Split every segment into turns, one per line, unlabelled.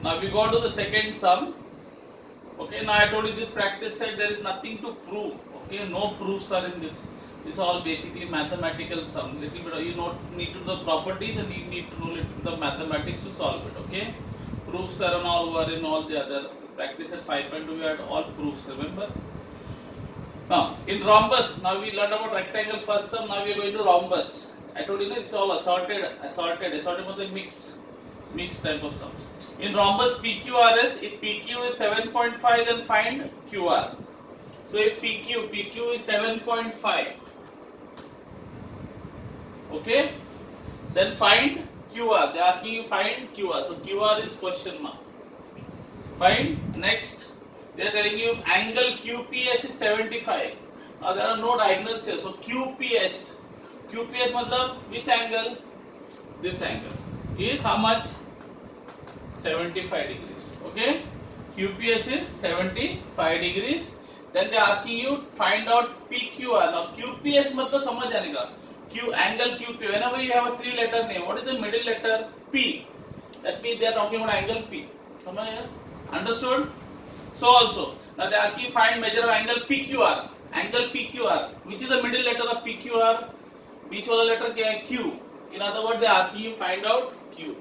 Now we go to the second sum. Okay, now I told you this practice set there is nothing to prove. Okay, no proofs are in this. This is all basically mathematical sum. Little bit you need to know the properties and you need to know little bit of mathematics to solve it. Okay, proofs are and all were in all the other practice at 5.2 we had all proofs. Remember. Now in rhombus, now we learned about rectangle first sum. Now we are going to rhombus. I told you it's all assorted means mixed type of sums. In rhombus PQRS, if PQ is 7.5, then find QR. So if PQ is 7.5, okay, then find QR. They are asking you find QR. So QR is question mark. Fine. Next, they are telling you angle QPS is 75. Now there are no diagonals here. So QPS matlab which angle? This angle is how much? 75 degrees. Okay, QPS is 75 degrees. Then they are asking you find out PQR. Now QPS matlab samajh janega. Q angle QP. Whenever you have a 3-letter name, what is the middle letter? P. That means they are talking about angle P. Samajh? Understood? So also now they are asking you find measure of angle PQR. Angle PQR. Which is the middle letter of PQR? Which वाला letter क्या है? Q. In other words, they are asking you find out Q.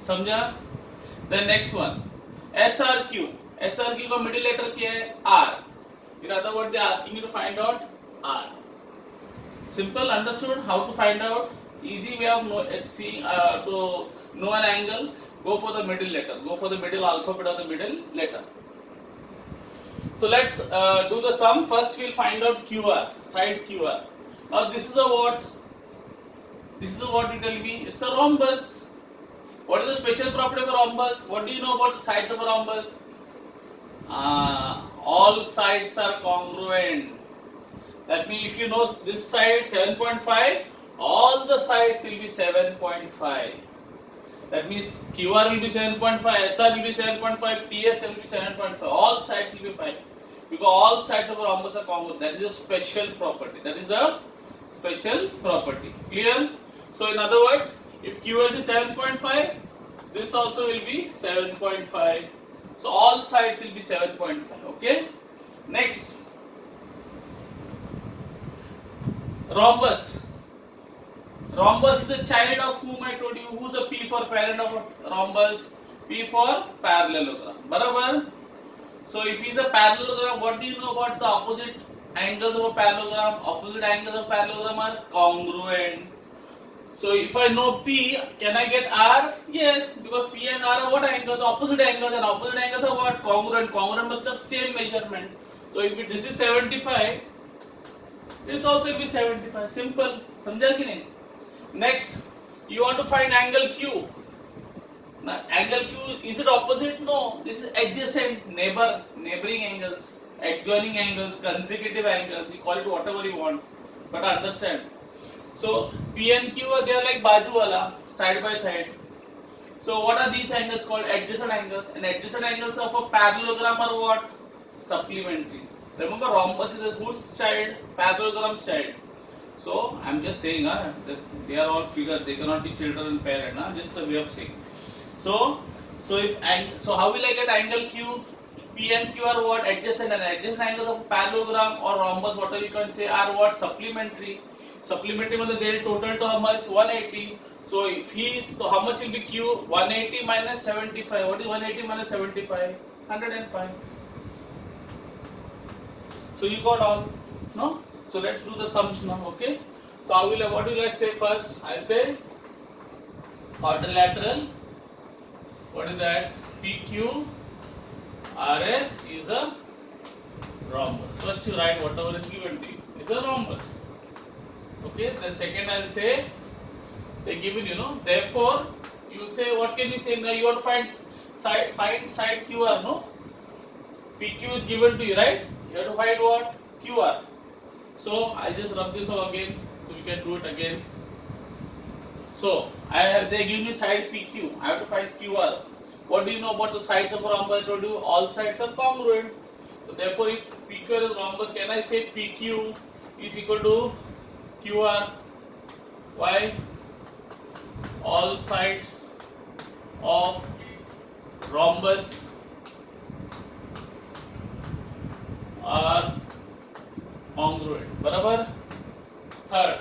समझा? Then next one, SRQ. SRQ का middle letter क्या है? R. In other words, they are asking you to find out R. Simple, understood? How to find out? Easy way of seeing to know an angle. Go for the middle letter. Go for the middle alphabet of the middle letter. So let's do the sum. First, we'll find out QR, side QR. Now this is a what? This is a what you tell me? It's a rhombus. What is the special property of a rhombus? What do you know about the sides of a rhombus? All sides are congruent. That means if you know this side 7.5, all the sides will be 7.5. That means QR will be 7.5, SR will be 7.5, PS will be 7.5. All sides will be 5. Because all sides of a rhombus are congruent. That is a special property. That is a special property. Clear? So in other words, if QS is 7.5, this also will be 7.5. So all sides will be 7.5. Okay? Next, rhombus. Rhombus is the child of whom I told you. Who's the P for parent of rhombus? P for parallelogram. Barabar? So if he is a parallelogram, what do you know about the opposite angles of a parallelogram? Opposite angles of parallelogram are congruent. So if I know P, can I get R? Yes, because P and R are what angles? Opposite angles, and opposite angles are what? Congruent. Congruent means same measurement. So if this is 75, this also will be 75. Simple. समझा कि नहीं? Next, you want to find angle Q. Now, angle Q, is it opposite? No. This is adjacent, neighboring angles, adjoining angles, consecutive angles. You call it whatever you want, but understand. So P and Q they are like baju wala, side by side. So what are these angles called? Adjacent angles. And adjacent angles of a parallelogram are what? Supplementary. Remember, rhombus is whose child? Parallelogram's child. So I'm just saying, they are all figures. They cannot be children and parent. Just a way of saying. So how will I get angle Q? P and Q are what? Adjacent, and adjacent angles of parallelogram or rhombus, whatever you can say, are what? Supplementary. Supplementary means they will total to how much? 180. So if he is, so how much will be Q? 180 minus 75. What is 180 minus 75? 105. So you got all, no? So let's do the sums now, okay? So what will I say first? I'll say quadrilateral. What is that? PQ RS is a rhombus. First you write whatever is given to you. It's a rhombus. Okay, then second I'll say they given therefore you will say, what can you say? Now you want to find side QR, no? PQ is given to you, right? You have to find what? QR. So I'll just rub this off again so we can do it again. So they give me side PQ. I have to find QR. What do you know about the sides of a rhombus? I told you all sides are congruent. So therefore, if PQ is rhombus, can I say PQ is equal to QR? Why? All sides of rhombus are congruent, बराबर. Third,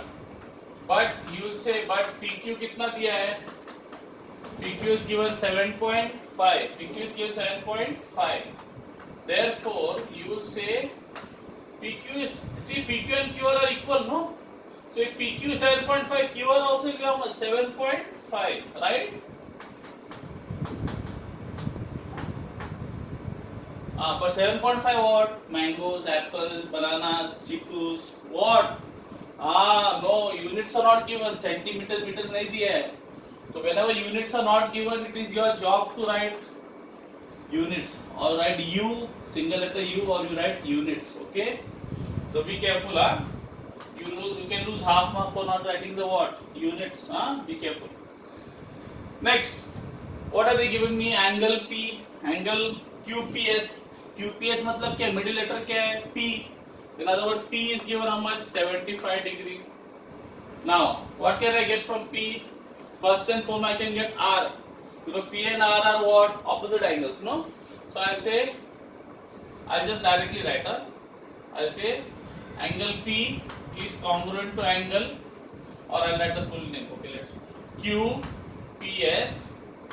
but you will say but PQ कितना दिया है? PQ is given 7.5. PQ is given 7.5. Therefore, you will say PQ is, see, PQ and QR are equal, no? So if PQ is 7.5, QR also will be how much? 7.5, right? But 7.5 what? Mangoes, apples, bananas, chickus, what? No, units are not given. Centimeter, meter नहीं दिया है. So whenever units are not given, it is your job to write units, or write U, single letter U, or you write units. Okay? So be careful, huh? You can lose half mark for not writing the what? Units, huh? Be careful. Next, what are they giving me? Angle P, angle QPS. QPS मतलब क्या? Middle letter क्या है? P. In other words, P is given how much? 75 degree. Now, what can I get from P? First and foremost, I can get R. Because P and R are what? Opposite angles, no? So I'll say, I'll just directly write, huh? I'll say angle P is congruent to angle, or I'll write the full name. Okay, let's. QPS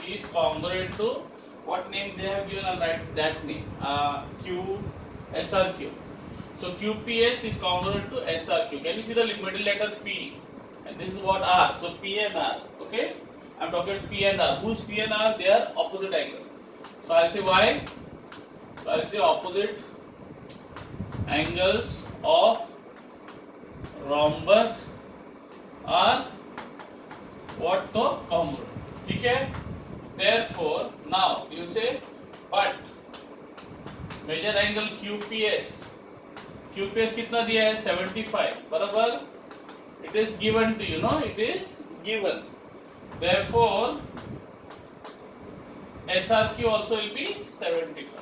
is congruent to what name they have given. I'll write that name. SRQ. So QPS is congruent to SRQ. Can you see the middle letter P? And this is what R. So P and R. Okay? I'm talking about P and R. Who's P and R? They are opposite angle. So I'll say why? So I'll say opposite angles of rhombus are what? तो congruent. ठीक है? Therefore, now you say, but major angle QPS. QPS कितना दिया है? 75. बराबर? It is given to you, no? It is given. Therefore, SRQ also will be 75.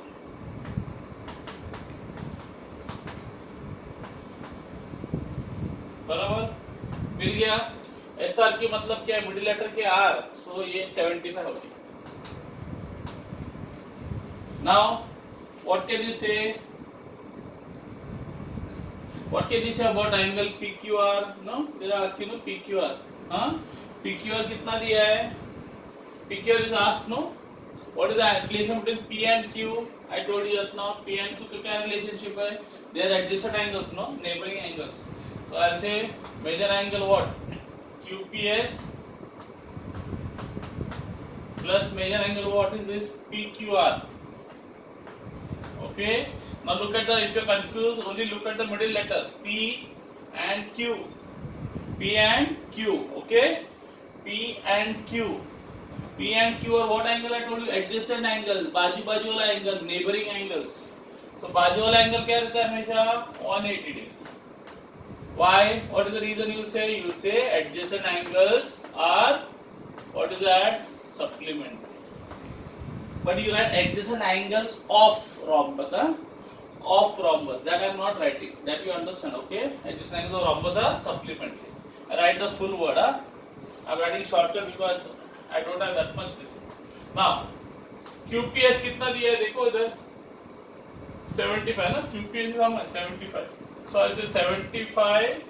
बराबर? मिल गया? SRQ मतलब क्या है? मिडिल लेटर के R. So ये 75 हो गया. Now, what can you say? What can you say about angle PQR? No, they are asking you PQR. Huh? PQR कितना दिया है? PQR is asked, no? What is the relation between P and Q? I told you just now. P and Q का क्या relationship है? They are adjacent angles, no? Neighboring angles. So I'll say major angle what? QPS plus major angle what is this? PQR. Okay. Now look at the, if you are confused, only look at the middle letter P and Q. P and Q. Okay. P and Q. P and Q are what angle? I told you adjacent angles, बाजू बाजू वाला angle, neighboring angles. So बाजू वाला angle क्या रहता है हमेशा? 180 degree. Why? What is the reason you will say? You will say adjacent angles are, what is that? Supplementary. But you write adjacent angles of rhombus, huh? Of rhombus. That I am not writing. That you understand, okay? Adjacent angles of rhombus are supplementary. I write the full word, huh? I am writing shortcut because I don't have that much this. Now, QPS कितना दिया है? देखो इधर 75 ना? QPS is how much? 75. So I say 75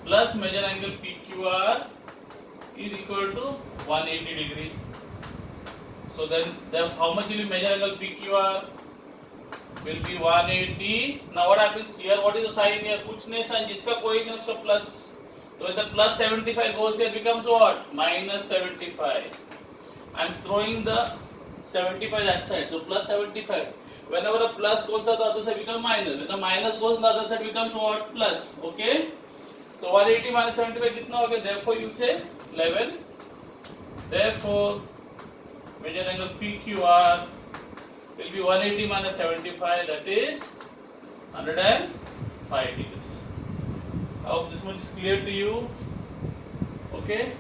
plus major angle PQR is equal to 180 degree. So then how much will be major angle PQR? Will be 180. Now what happens here? What is the sign here? कुछ नहीं sign. जिसका कोई नहीं उसका plus. So when the plus 75 goes here, becomes what? Minus 75. I am throwing the 75 that side. So plus 75. Whenever a plus goes on the other side, becomes minus. When the minus goes on the other side, becomes what? Plus. Okay. So 180 minus 75 कितना हो गया? Therefore you say 11. Therefore major angle PQR will be 180 minus 75. That is 105 degree. I hope this much is clear to you. Okay.